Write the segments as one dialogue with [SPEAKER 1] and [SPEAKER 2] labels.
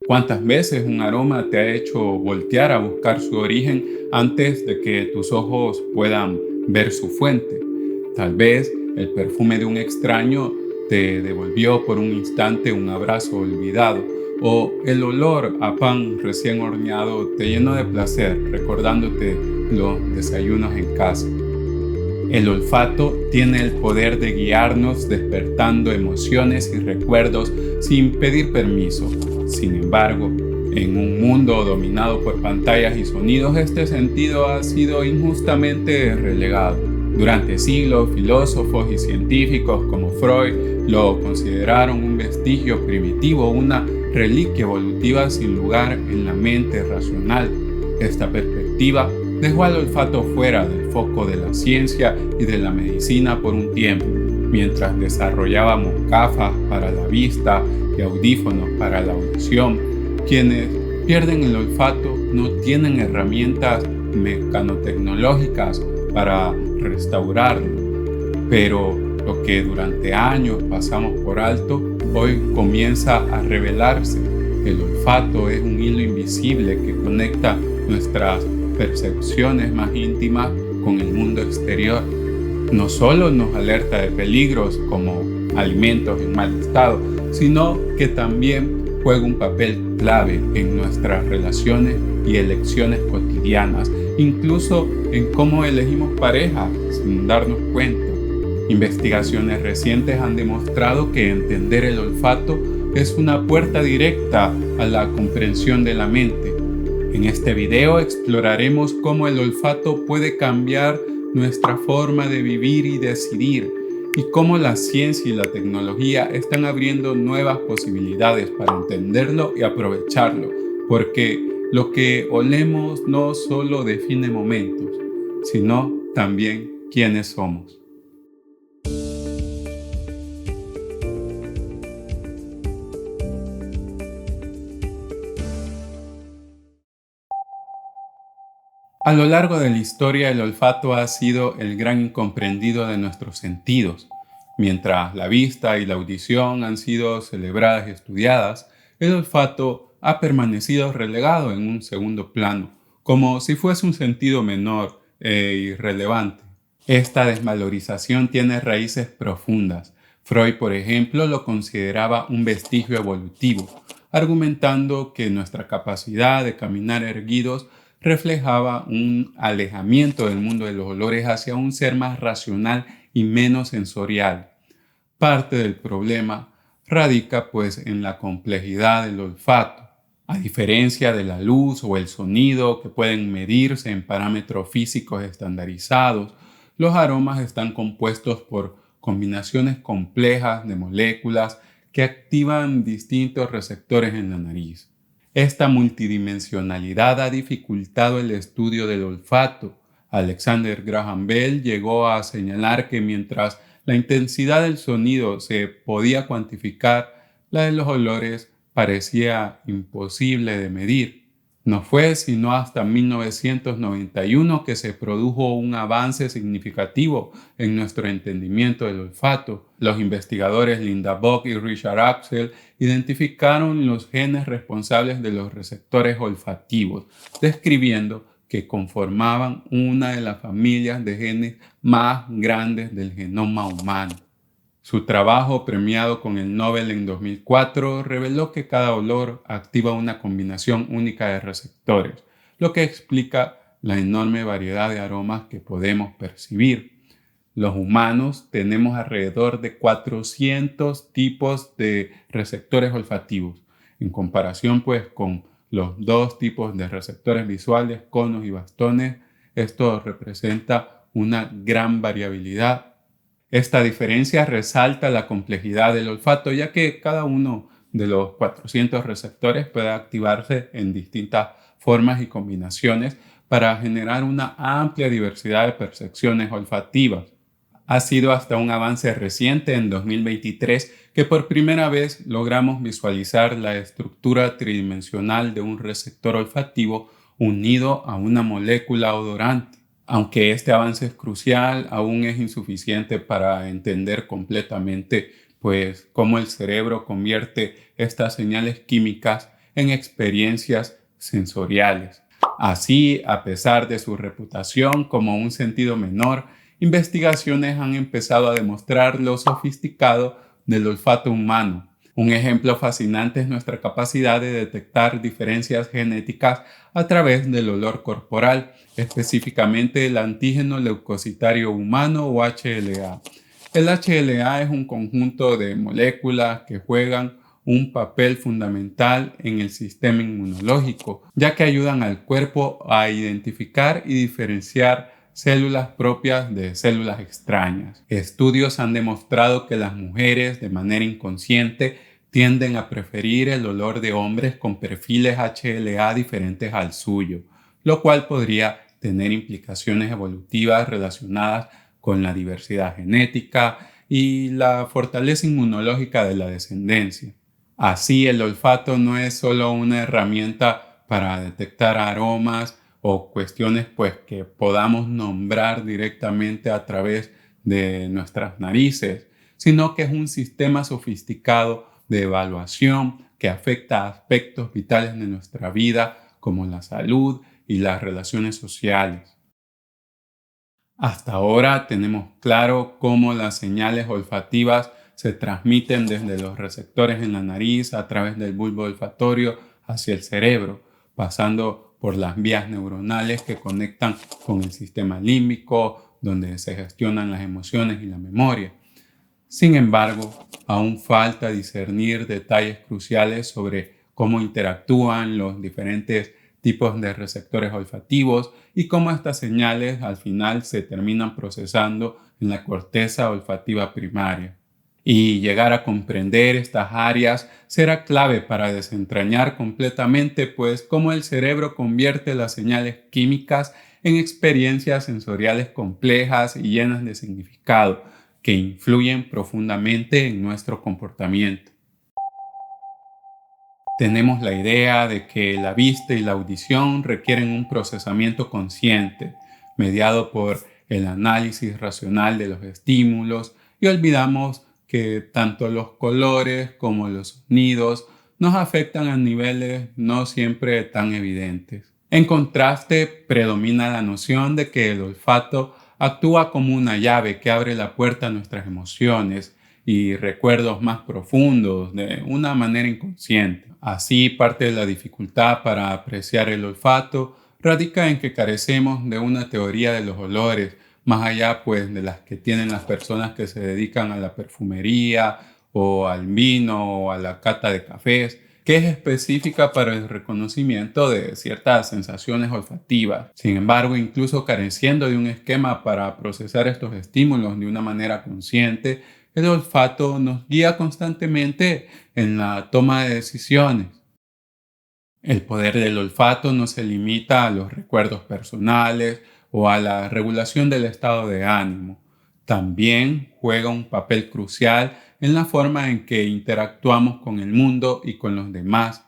[SPEAKER 1] ¿Cuántas veces un aroma te ha hecho voltear a buscar su origen antes de que tus ojos puedan ver su fuente? Tal vez el perfume de un extraño te devolvió por un instante un abrazo olvidado, o el olor a pan recién horneado te llenó de placer recordándote los desayunos en casa. El olfato tiene el poder de guiarnos despertando emociones y recuerdos sin pedir permiso. Sin embargo, en un mundo dominado por pantallas y sonidos, este sentido ha sido injustamente relegado. Durante siglos, filósofos y científicos como Freud lo consideraron un vestigio primitivo, una reliquia evolutiva sin lugar en la mente racional. Esta perspectiva dejó al olfato fuera del foco de la ciencia y de la medicina por un tiempo, mientras desarrollábamos gafas para la vista y audífonos para la audición. Quienes pierden el olfato no tienen herramientas mecanotecnológicas para restaurarlo, pero lo que durante años pasamos por alto, hoy comienza a revelarse. El olfato es un hilo invisible que conecta nuestras percepciones más íntimas con el mundo exterior. No solo nos alerta de peligros como alimentos en mal estado, sino que también juega un papel clave en nuestras relaciones y elecciones cotidianas, incluso en cómo elegimos pareja sin darnos cuenta. Investigaciones recientes han demostrado que entender el olfato es una puerta directa a la comprensión de la mente. En este video exploraremos cómo el olfato puede cambiar nuestra forma de vivir y decidir, y cómo la ciencia y la tecnología están abriendo nuevas posibilidades para entenderlo y aprovecharlo, porque lo que olemos no solo define momentos, sino también quiénes somos. A lo largo de la historia, el olfato ha sido el gran incomprendido de nuestros sentidos. Mientras la vista y la audición han sido celebradas y estudiadas, el olfato ha permanecido relegado en un segundo plano, como si fuese un sentido menor e irrelevante. Esta desvalorización tiene raíces profundas. Freud, por ejemplo, lo consideraba un vestigio evolutivo, argumentando que nuestra capacidad de caminar erguidos reflejaba un alejamiento del mundo de los olores hacia un ser más racional y menos sensorial. Parte del problema radica pues en la complejidad del olfato. A diferencia de la luz o el sonido que pueden medirse en parámetros físicos estandarizados, los aromas están compuestos por combinaciones complejas de moléculas que activan distintos receptores en la nariz. Esta multidimensionalidad ha dificultado el estudio del olfato. Alexander Graham Bell llegó a señalar que mientras la intensidad del sonido se podía cuantificar, la de los olores parecía imposible de medir. No fue sino hasta 1991 que se produjo un avance significativo en nuestro entendimiento del olfato. Los investigadores Linda Bock y Richard Axel identificaron los genes responsables de los receptores olfativos, describiendo que conformaban una de las familias de genes más grandes del genoma humano. Su trabajo, premiado con el Nobel en 2004, reveló que cada olor activa una combinación única de receptores, lo que explica la enorme variedad de aromas que podemos percibir. Los humanos tenemos alrededor de 400 tipos de receptores olfativos, en comparación pues con los dos tipos de receptores visuales, conos y bastones. Esto representa una gran variabilidad. Esta diferencia resalta la complejidad del olfato, ya que cada uno de los 400 receptores puede activarse en distintas formas y combinaciones para generar una amplia diversidad de percepciones olfativas. Ha sido hasta un avance reciente en 2023 que por primera vez logramos visualizar la estructura tridimensional de un receptor olfativo unido a una molécula odorante. Aunque este avance es crucial, aún es insuficiente para entender completamente pues, cómo el cerebro convierte estas señales químicas en experiencias sensoriales. Así, a pesar de su reputación como un sentido menor, investigaciones han empezado a demostrar lo sofisticado del olfato humano. Un ejemplo fascinante es nuestra capacidad de detectar diferencias genéticas a través del olor corporal, específicamente el antígeno leucocitario humano o HLA. El HLA es un conjunto de moléculas que juegan un papel fundamental en el sistema inmunológico, ya que ayudan al cuerpo a identificar y diferenciar células propias de células extrañas. Estudios han demostrado que las mujeres, de manera inconsciente, tienden a preferir el olor de hombres con perfiles HLA diferentes al suyo, lo cual podría tener implicaciones evolutivas relacionadas con la diversidad genética y la fortaleza inmunológica de la descendencia. Así, el olfato no es solo una herramienta para detectar aromas o cuestiones que podamos nombrar directamente a través de nuestras narices, sino que es un sistema sofisticado de evaluación que afecta a aspectos vitales de nuestra vida como la salud y las relaciones sociales. Hasta ahora tenemos claro cómo las señales olfativas se transmiten desde los receptores en la nariz a través del bulbo olfatorio hacia el cerebro, pasando por las vías neuronales que conectan con el sistema límbico, donde se gestionan las emociones y la memoria. Sin embargo, aún falta discernir detalles cruciales sobre cómo interactúan los diferentes tipos de receptores olfativos y cómo estas señales al final se terminan procesando en la corteza olfativa primaria. Y llegar a comprender estas áreas será clave para desentrañar completamente cómo el cerebro convierte las señales químicas en experiencias sensoriales complejas y llenas de significado que influyen profundamente en nuestro comportamiento. Tenemos la idea de que la vista y la audición requieren un procesamiento consciente, mediado por el análisis racional de los estímulos, y olvidamos que tanto los colores como los sonidos nos afectan a niveles no siempre tan evidentes. En contraste, predomina la noción de que el olfato actúa como una llave que abre la puerta a nuestras emociones y recuerdos más profundos de una manera inconsciente. Así, parte de la dificultad para apreciar el olfato radica en que carecemos de una teoría de los olores, más allá de las que tienen las personas que se dedican a la perfumería o al vino o a la cata de cafés, que es específica para el reconocimiento de ciertas sensaciones olfativas. Sin embargo, incluso careciendo de un esquema para procesar estos estímulos de una manera consciente, el olfato nos guía constantemente en la toma de decisiones. El poder del olfato no se limita a los recuerdos personales o a la regulación del estado de ánimo. También juega un papel crucial en la forma en que interactuamos con el mundo y con los demás.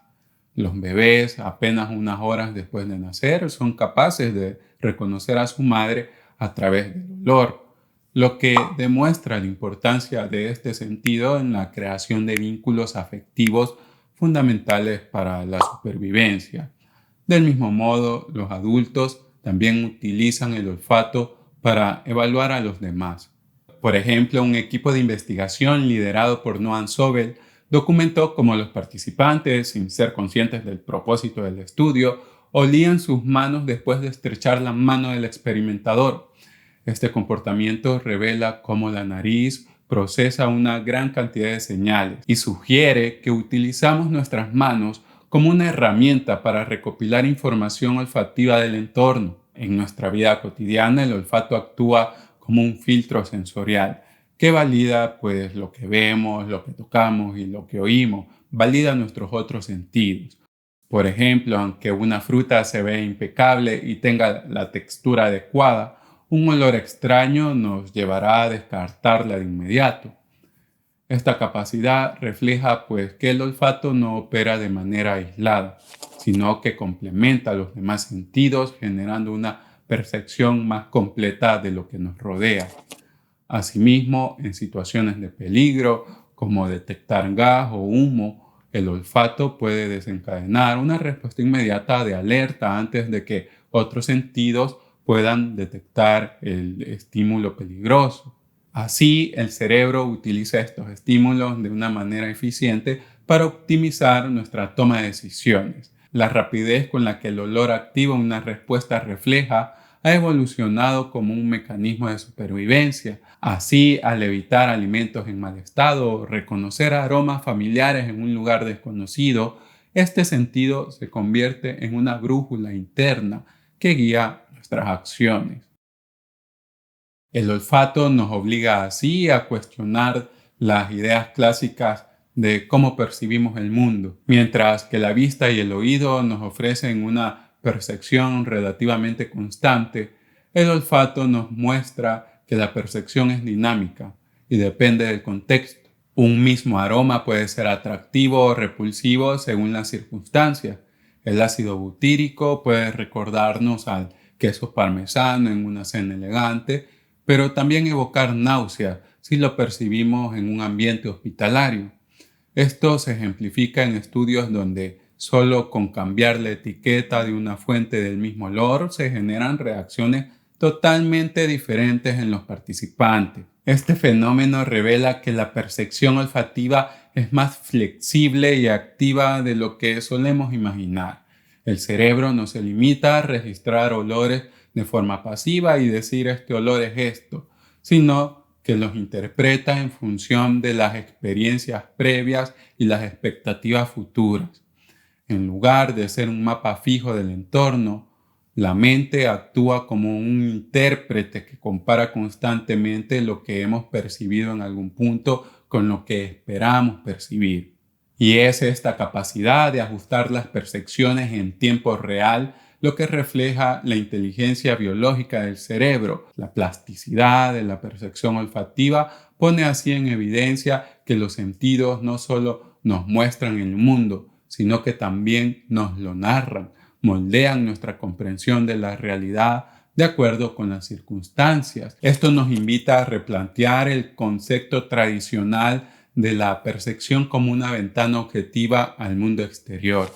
[SPEAKER 1] Los bebés, apenas unas horas después de nacer, son capaces de reconocer a su madre a través del olor, lo que demuestra la importancia de este sentido en la creación de vínculos afectivos fundamentales para la supervivencia. Del mismo modo, los adultos también utilizan el olfato para evaluar a los demás. Por ejemplo, un equipo de investigación liderado por Noam Sobel documentó cómo los participantes, sin ser conscientes del propósito del estudio, olían sus manos después de estrechar la mano del experimentador. Este comportamiento revela cómo la nariz procesa una gran cantidad de señales y sugiere que utilizamos nuestras manos como una herramienta para recopilar información olfativa del entorno. En nuestra vida cotidiana, el olfato actúa como un filtro sensorial que valida lo que vemos, lo que tocamos y lo que oímos, valida nuestros otros sentidos. Por ejemplo, aunque una fruta se vea impecable y tenga la textura adecuada, un olor extraño nos llevará a descartarla de inmediato. Esta capacidad refleja que el olfato no opera de manera aislada, sino que complementa los demás sentidos, generando una percepción más completa de lo que nos rodea. Asimismo, en situaciones de peligro, como detectar gas o humo, el olfato puede desencadenar una respuesta inmediata de alerta antes de que otros sentidos puedan detectar el estímulo peligroso. Así, el cerebro utiliza estos estímulos de una manera eficiente para optimizar nuestra toma de decisiones. La rapidez con la que el olor activa una respuesta refleja ha evolucionado como un mecanismo de supervivencia. Así, al evitar alimentos en mal estado o reconocer aromas familiares en un lugar desconocido, este sentido se convierte en una brújula interna que guía nuestras acciones. El olfato nos obliga así a cuestionar las ideas clásicas de cómo percibimos el mundo, mientras que la vista y el oído nos ofrecen una percepción relativamente constante. El olfato nos muestra que la percepción es dinámica y depende del contexto. Un mismo aroma puede ser atractivo o repulsivo según las circunstancias. El ácido butírico puede recordarnos al queso parmesano en una cena elegante, pero también evocar náusea si lo percibimos en un ambiente hospitalario. Esto se ejemplifica en estudios donde solo con cambiar la etiqueta de una fuente del mismo olor se generan reacciones totalmente diferentes en los participantes. Este fenómeno revela que la percepción olfativa es más flexible y activa de lo que solemos imaginar. El cerebro no se limita a registrar olores de forma pasiva y decir este olor es esto, sino que los interpreta en función de las experiencias previas y las expectativas futuras. En lugar de ser un mapa fijo del entorno, la mente actúa como un intérprete que compara constantemente lo que hemos percibido en algún punto con lo que esperamos percibir. Y es esta capacidad de ajustar las percepciones en tiempo real lo que refleja la inteligencia biológica del cerebro. La plasticidad de la percepción olfativa pone así en evidencia que los sentidos no solo nos muestran el mundo, sino que también nos lo narran, moldean nuestra comprensión de la realidad de acuerdo con las circunstancias. Esto nos invita a replantear el concepto tradicional de la percepción como una ventana objetiva al mundo exterior.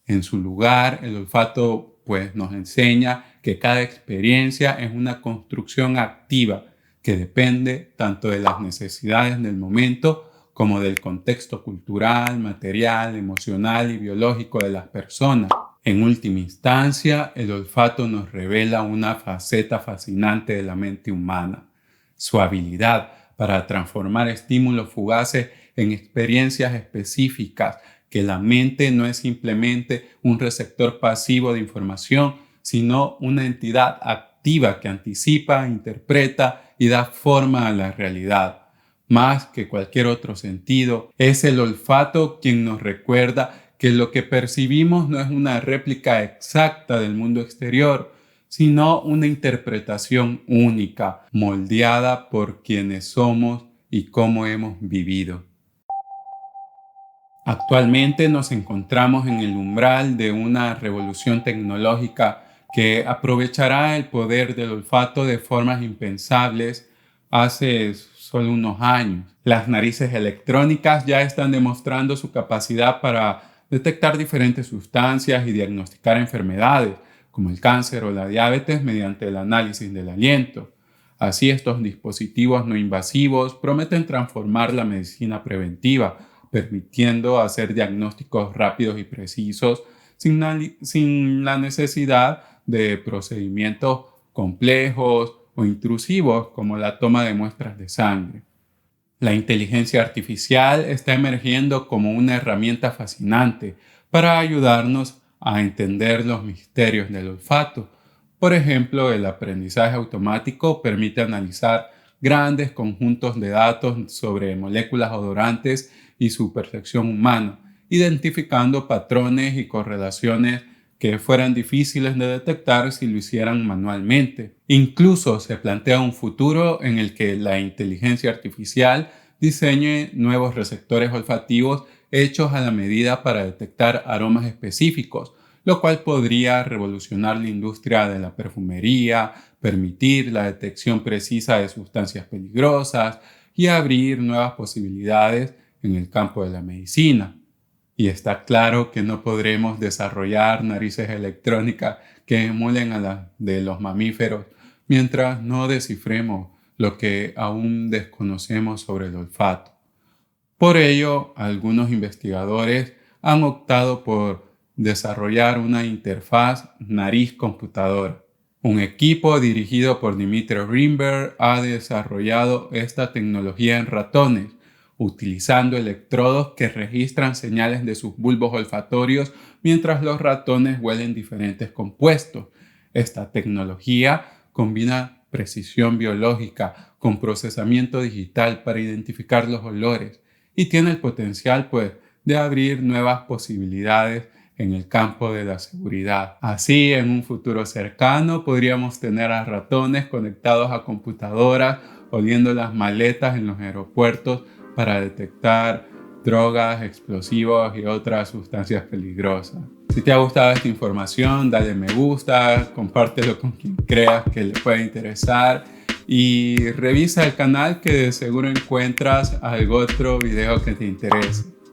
[SPEAKER 1] En su lugar, el olfato nos enseña que cada experiencia es una construcción activa que depende tanto de las necesidades del momento como del contexto cultural, material, emocional y biológico de las personas. En última instancia, el olfato nos revela una faceta fascinante de la mente humana, su habilidad para transformar estímulos fugaces en experiencias específicas, que la mente no es simplemente un receptor pasivo de información, sino una entidad activa que anticipa, interpreta y da forma a la realidad. Más que cualquier otro sentido, es el olfato quien nos recuerda que lo que percibimos no es una réplica exacta del mundo exterior, sino una interpretación única, moldeada por quienes somos y cómo hemos vivido. Actualmente nos encontramos en el umbral de una revolución tecnológica que aprovechará el poder del olfato de formas impensables hace solo unos años. Las narices electrónicas ya están demostrando su capacidad para detectar diferentes sustancias y diagnosticar enfermedades, como el cáncer o la diabetes, mediante el análisis del aliento. Así, estos dispositivos no invasivos prometen transformar la medicina preventiva, permitiendo hacer diagnósticos rápidos y precisos sin la necesidad de procedimientos complejos o intrusivos como la toma de muestras de sangre. La inteligencia artificial está emergiendo como una herramienta fascinante para ayudarnos a entender los misterios del olfato. Por ejemplo, el aprendizaje automático permite analizar grandes conjuntos de datos sobre moléculas odorantes y su percepción humana, identificando patrones y correlaciones que fueran difíciles de detectar si lo hicieran manualmente. Incluso se plantea un futuro en el que la inteligencia artificial diseñe nuevos receptores olfativos hechos a la medida para detectar aromas específicos, lo cual podría revolucionar la industria de la perfumería, permitir la detección precisa de sustancias peligrosas y abrir nuevas posibilidades en el campo de la medicina. Y está claro que no podremos desarrollar narices electrónicas que emulen a las de los mamíferos mientras no descifremos lo que aún desconocemos sobre el olfato. Por ello, algunos investigadores han optado por desarrollar una interfaz nariz-computadora. Un equipo dirigido por Dmitry Rimberg ha desarrollado esta tecnología en ratones, utilizando electrodos que registran señales de sus bulbos olfatorios mientras los ratones huelen diferentes compuestos. Esta tecnología combina precisión biológica con procesamiento digital para identificar los olores y tiene el potencial, de abrir nuevas posibilidades en el campo de la seguridad. Así, en un futuro cercano, podríamos tener a ratones conectados a computadoras, oliendo las maletas en los aeropuertos para detectar drogas, explosivos y otras sustancias peligrosas. Si te ha gustado esta información, dale me gusta, compártelo con quien creas que le pueda interesar y revisa el canal que de seguro encuentras algún otro video que te interese.